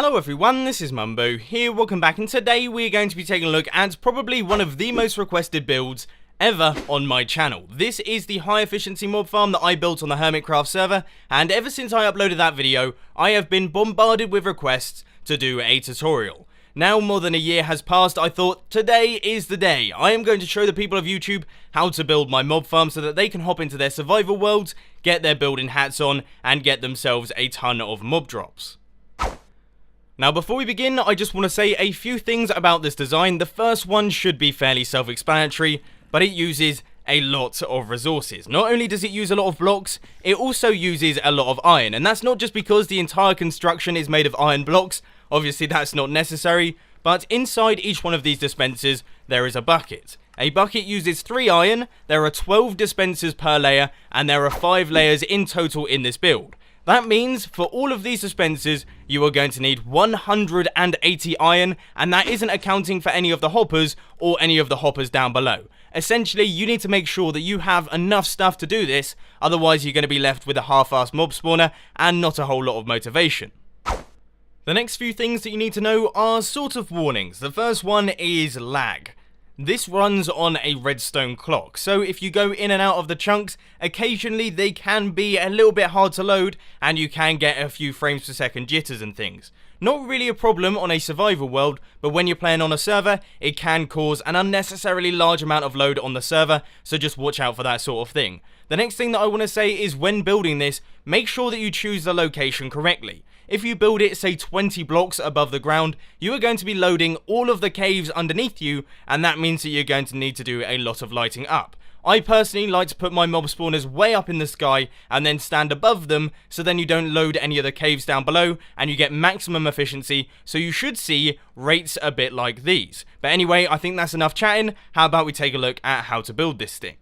Hello everyone, this is Mumbo here, welcome back, and today we're going to be taking a look at probably one of the most requested builds ever on my channel. This is the high efficiency mob farm that I built on the Hermitcraft server, and ever since I uploaded that video, I have been bombarded with requests to do a tutorial. Now more than a year has passed, I thought today is the day. I am going to show the people of YouTube how to build my mob farm so that they can hop into their survival worlds, get their building hats on, and get themselves a ton of mob drops. Now before we begin, I just want to say a few things about this design. The first one should be fairly self-explanatory, but it uses a lot of resources. Not only does it use a lot of blocks, it also uses a lot of iron, and that's not just because the entire construction is made of iron blocks. Obviously that's not necessary, but inside each one of these dispensers there is a bucket. A bucket uses 3 iron, there are 12 dispensers per layer, and there are 5 layers in total in this build. That means for all of these dispensers, you are going to need 180 iron, and that isn't accounting for any of the hoppers or any of the hoppers down below. Essentially, you need to make sure that you have enough stuff to do this, otherwise you're going to be left with a half-assed mob spawner and not a whole lot of motivation. The next few things that you need to know are sort of warnings. The first one is lag. This runs on a redstone clock, so if you go in and out of the chunks, occasionally they can be a little bit hard to load and you can get a few frames per second jitters and things. Not really a problem on a survival world, but when you're playing on a server, it can cause an unnecessarily large amount of load on the server, so just watch out for that sort of thing. The next thing that I want to say is when building this, make sure that you choose the location correctly. If you build it, say 20 blocks above the ground, you are going to be loading all of the caves underneath you, and that means that you're going to need to do a lot of lighting up. I personally like to put my mob spawners way up in the sky and then stand above them, so then you don't load any of the caves down below and you get maximum efficiency, so you should see rates a bit like these. But anyway, I think that's enough chatting. How about we take a look at how to build this thing.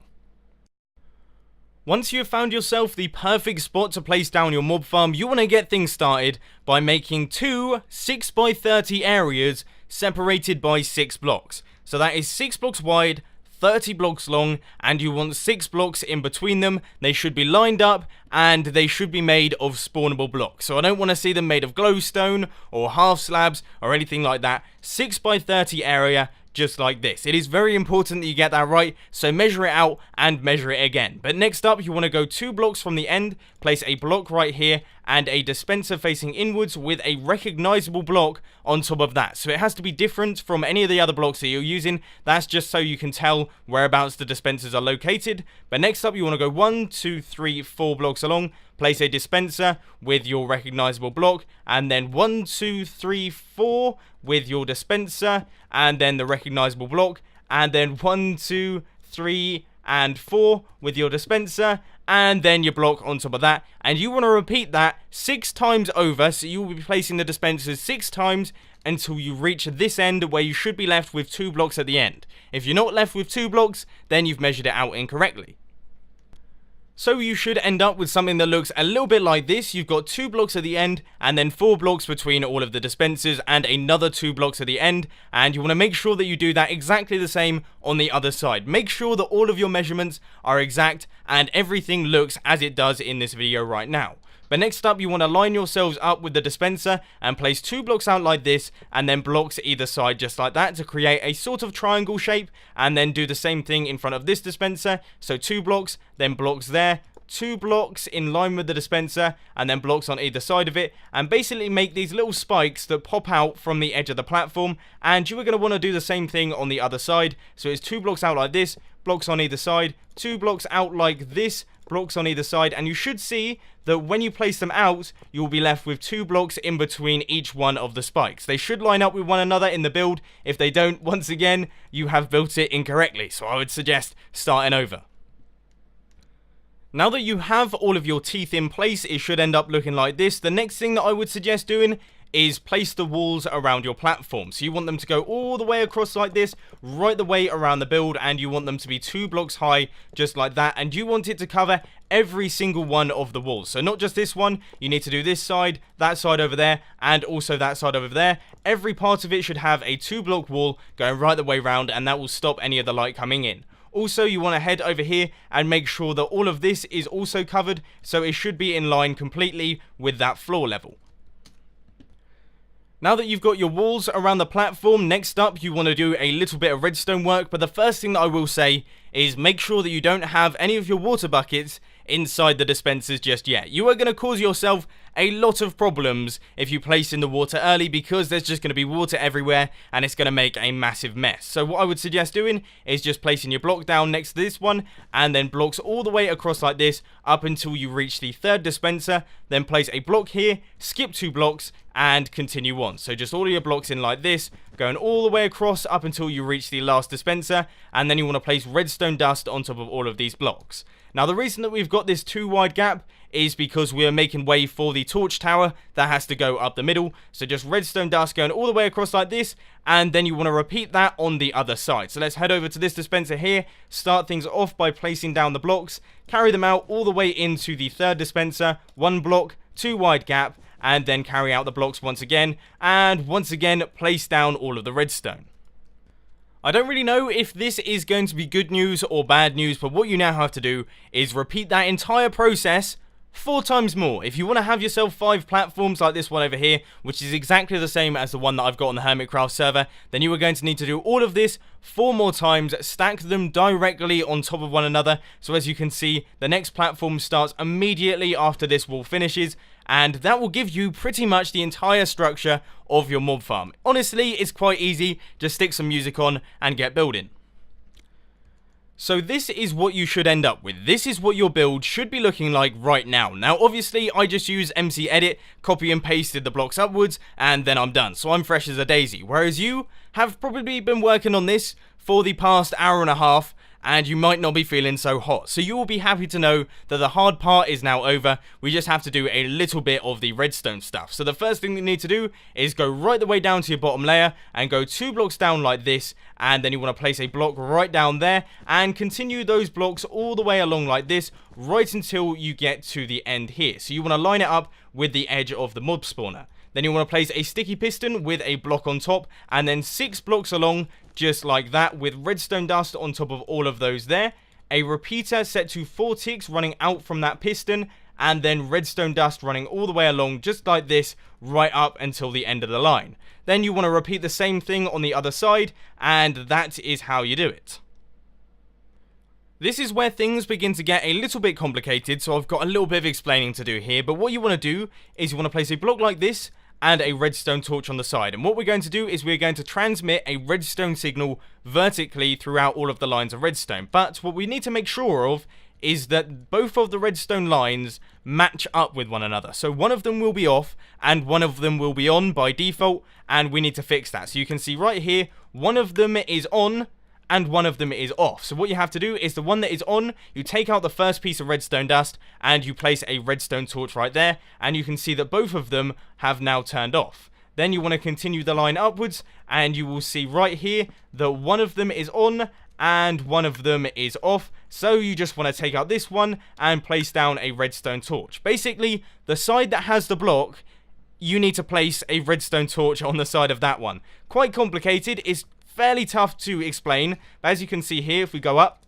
Once you have found yourself the perfect spot to place down your mob farm, you want to get things started by making 2 6x30 areas separated by 6 blocks. So that is 6 blocks wide, 30 blocks long, and you want 6 blocks in between them. They should be lined up and they should be made of spawnable blocks. So I don't want to see them made of glowstone or half slabs or anything like that. 6x30 area, just like this. It is very important that you get that right, so measure it out and measure it again. But next up, you want to go 2 blocks from the end, place a block right here, and a dispenser facing inwards with a recognizable block on top of that. So it has to be different from any of the other blocks that you're using. That's just so you can tell whereabouts the dispensers are located. But next up, you want to go 1, 2, 3, 4 blocks along, place a dispenser with your recognizable block, and then 1, 2, 3, 4 with your dispenser, and then the recognizable block, and then 1, 2, 3, and 4 with your dispenser, and then your block on top of that. And you want to repeat that 6 times over, so you will be placing the dispensers 6 times until you reach this end where you should be left with 2 blocks at the end. If you're not left with 2 blocks, then you've measured it out incorrectly. So you should end up with something that looks a little bit like this. You've got 2 blocks at the end, and then 4 blocks between all of the dispensers, and another 2 blocks at the end. And you want to make sure that you do that exactly the same on the other side. Make sure that all of your measurements are exact, and everything looks as it does in this video right now. But next up, you want to line yourselves up with the dispenser and place 2 blocks out like this, and then blocks either side just like that to create a sort of triangle shape, and then do the same thing in front of this dispenser. So 2 blocks, then blocks there, 2 blocks in line with the dispenser, and then blocks on either side of it, and basically make these little spikes that pop out from the edge of the platform. And you are going to want to do the same thing on the other side. So it's 2 blocks out like this, blocks on either side, 2 blocks out like this, blocks on either side, and you should see that when you place them out, you'll be left with 2 blocks in between each one of the spikes. They should line up with one another in the build. If they don't, once again, you have built it incorrectly, so I would suggest starting over. Now that you have all of your teeth in place, it should end up looking like this. The next thing that I would suggest doing is place the walls around your platform. So you want them to go all the way across like this, right the way around the build, and you want them to be 2 blocks high, just like that, and you want it to cover every single one of the walls. So not just this one, you need to do this side, that side over there, and also that side over there. Every part of it should have a 2 block wall going right the way around, and that will stop any of the light coming in. Also, you want to head over here and make sure that all of this is also covered, so it should be in line completely with that floor level. Now that you've got your walls around the platform, next up you want to do a little bit of redstone work, but the first thing that I will say is make sure that you don't have any of your water buckets inside the dispensers just yet. You are going to cause yourself a lot of problems if you place in the water early, because there's just going to be water everywhere and it's going to make a massive mess. So what I would suggest doing is just placing your block down next to this one, and then blocks all the way across like this up until you reach the third dispenser. Then place a block here, skip 2 blocks, and continue on. So just all of your blocks in like this, going all the way across up until you reach the last dispenser, and then you want to place redstone dust on top of all of these blocks. Now the reason that we've got this 2 wide gap is because we are making way for the torch tower that has to go up the middle. So just redstone dust going all the way across like this, and then you want to repeat that on the other side. So let's head over to this dispenser here, start things off by placing down the blocks, carry them out all the way into the third dispenser, 1 block, 2 wide gap, and then carry out the blocks once again, and once again place down all of the redstone. I don't really know if this is going to be good news or bad news, but what you now have to do is repeat that entire process 4 times more. If you want to have yourself 5 platforms like this one over here, which is exactly the same as the one that I've got on the Hermitcraft server, then you are going to need to do all of this 4 more times, stack them directly on top of one another. So as you can see, the next platform starts immediately after this wall finishes, and that will give you pretty much the entire structure of your mob farm. Honestly, it's quite easy. Just stick some music on and get building. So this is what you should end up with. This is what your build should be looking like right now. Now, obviously, I just use MC Edit, copy and pasted the blocks upwards, and then I'm done. So I'm fresh as a daisy. Whereas you have probably been working on this for the past hour and a half, and you might not be feeling so hot. So you will be happy to know that the hard part is now over. We just have to do a little bit of the redstone stuff. So the first thing you need to do is go right the way down to your bottom layer and go 2 blocks down like this, and then you want to place a block right down there and continue those blocks all the way along like this right until you get to the end here. So you want to line it up with the edge of the mob spawner. Then you want to place a sticky piston with a block on top, and then 6 blocks along just like that with redstone dust on top of all of those there. A repeater set to 4 ticks running out from that piston, and then redstone dust running all the way along just like this right up until the end of the line. Then you want to repeat the same thing on the other side, and that is how you do it. This is where things begin to get a little bit complicated, so I've got a little bit of explaining to do here. But what you want to do is you want to place a block like this and a redstone torch on the side. And what we're going to do is we're going to transmit a redstone signal vertically throughout all of the lines of redstone. But what we need to make sure of is that both of the redstone lines match up with one another. So one of them will be off and one of them will be on by default, and we need to fix that. So you can see right here, one of them is on and one of them is off. So what you have to do is the one that is on, you take out the first piece of redstone dust and you place a redstone torch right there, and you can see that both of them have now turned off. Then you want to continue the line upwards, and you will see right here that one of them is on and one of them is off. So you just want to take out this one and place down a redstone torch. Basically, the side that has the block, you need to place a redstone torch on the side of that one. Quite complicated. It's fairly tough to explain, but as you can see here, if we go up,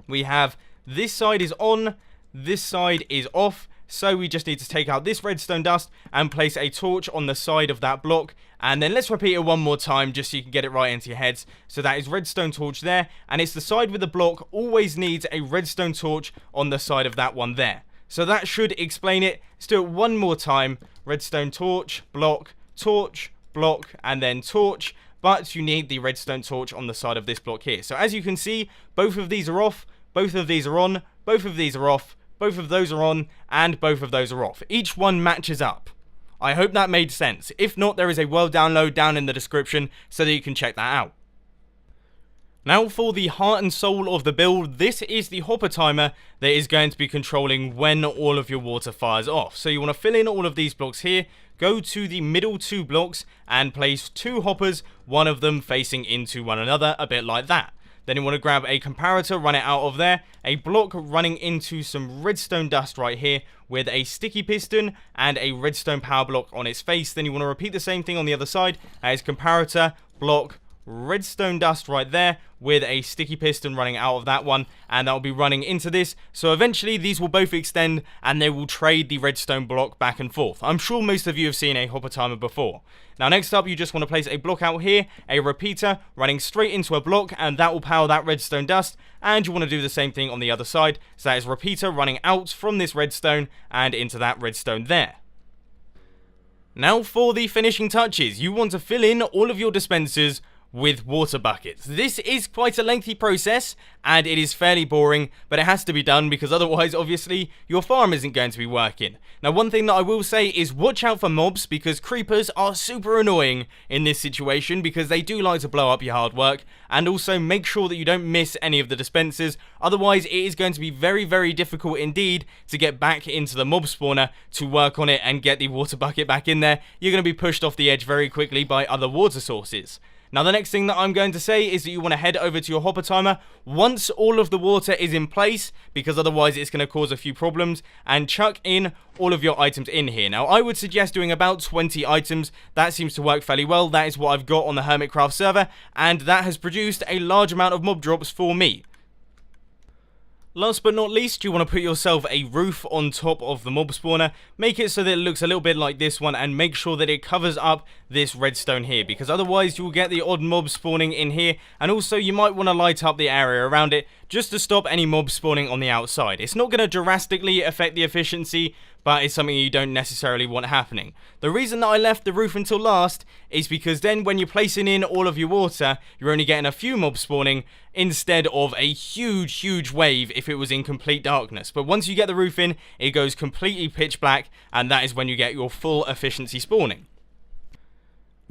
we have this side is on, this side is off. So we just need to take out this redstone dust and place a torch on the side of that block. And then let's repeat it one more time just so you can get it right into your heads. So that is redstone torch there, and it's the side with the block always needs a redstone torch on the side of that one there. So that should explain it. Let's do it one more time. Redstone torch, block, and then torch. But you need the redstone torch on the side of this block here. So as you can see, both of these are off, both of these are on, both of these are off, both of those are on, and both of those are off. Each one matches up. I hope that made sense. If not, there is a world download down in the description so that you can check that out. Now for the heart and soul of the build, this is the hopper timer that is going to be controlling when all of your water fires off. So you want to fill in all of these blocks here, go to the middle 2 blocks and place 2 hoppers, one of them facing into one another, a bit like that. Then you want to grab a comparator, run it out of there, a block running into some redstone dust right here with a sticky piston and a redstone power block on its face. Then you want to repeat the same thing on the other side as comparator, block, redstone dust right there with a sticky piston running out of that one, and that will be running into this. So eventually these will both extend and they will trade the redstone block back and forth. I'm sure most of you have seen a hopper timer before. Now next up, you just want to place a block out here, a repeater running straight into a block, and that will power that redstone dust. And you want to do the same thing on the other side, so that is repeater running out from this redstone and into that redstone there. Now for the finishing touches, you want to fill in all of your dispensers with water buckets. This is quite a lengthy process and it is fairly boring, but it has to be done because otherwise obviously your farm isn't going to be working. Now one thing that I will say is watch out for mobs, because creepers are super annoying in this situation because they do like to blow up your hard work, and also make sure that you don't miss any of the dispensers, otherwise it is going to be very difficult indeed to get back into the mob spawner to work on it and get the water bucket back in there. You're going to be pushed off the edge very quickly by other water sources. Now the next thing that I'm going to say is that you want to head over to your hopper timer once all of the water is in place, because otherwise it's going to cause a few problems, and chuck in all of your items in here. Now I would suggest doing about 20 items. That seems to work fairly well. That is what I've got on the Hermitcraft server, and that has produced a large amount of mob drops for me. Last but not least, you want to put yourself a roof on top of the mob spawner. Make it so that it looks a little bit like this one, and make sure that it covers up this redstone here, because otherwise you will get the odd mob spawning in here, and also you might want to light up the area around it just to stop any mobs spawning on the outside. It's not going to drastically affect the efficiency, but it's something you don't necessarily want happening. The reason that I left the roof until last is because then when you're placing in all of your water, you're only getting a few mobs spawning instead of a huge wave if it was in complete darkness. But once you get the roof in, it goes completely pitch black, and that is when you get your full efficiency spawning.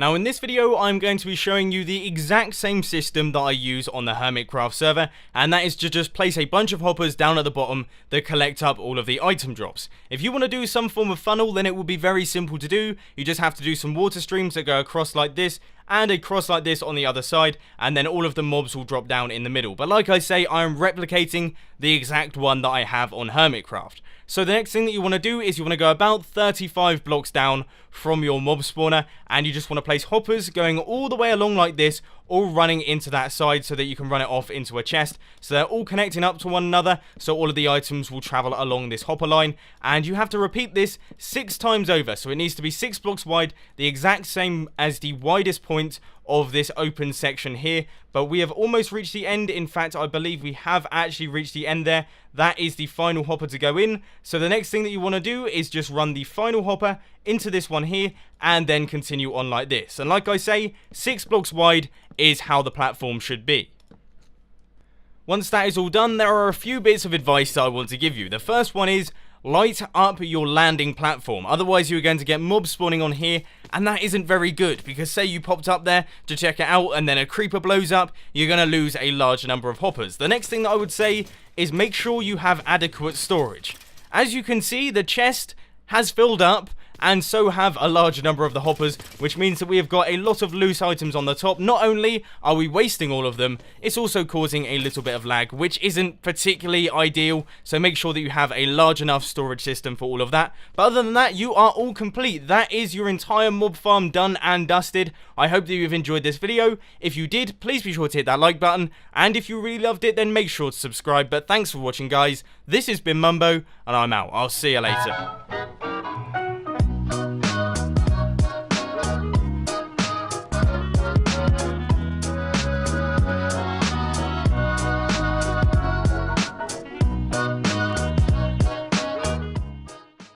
Now in this video, I'm going to be showing you the exact same system that I use on the Hermitcraft server, and that is to just place a bunch of hoppers down at the bottom that collect up all of the item drops. If you want to do some form of funnel, then it will be very simple to do. You just have to do some water streams that go across like this, and a cross like this on the other side, and then all of the mobs will drop down in the middle. But like I say, I am replicating the exact one that I have on Hermitcraft. So the next thing that you want to do is you want to go about 35 blocks down from your mob spawner, and you just want to place hoppers going all the way along like this, all running into that side so that you can run it off into a chest. So they're all connecting up to one another, so all of the items will travel along this hopper line, and you have to repeat this 6 times over. So it needs to be 6 blocks wide, the exact same as the widest point of this open section here. But we have almost reached the end. In fact, I believe we have actually reached the end there. That is the final hopper to go in. So the next thing that you want to do is just run the final hopper into this one here, and then continue on like this. And like I say, 6 blocks wide is how the platform should be. Once that is all done, there are a few bits of advice that I want to give you. The first one is light up your landing platform, otherwise you're going to get mobs spawning on here, and that isn't very good, because say you popped up there to check it out and then a creeper blows up, you're going to lose a large number of hoppers. The next thing that I would say is make sure you have adequate storage. As you can see, the chest has filled up, and so have a large number of the hoppers, which means that we have got a lot of loose items on the top. Not only are we wasting all of them, it's also causing a little bit of lag, which isn't particularly ideal, so make sure that you have a large enough storage system for all of that. But other than that, you are all complete. That is your entire mob farm done and dusted. I hope that you've enjoyed this video. If you did, please be sure to hit that like button, and if you really loved it, then make sure to subscribe. But thanks for watching, guys. This has been Mumbo, and I'm out. I'll see you later.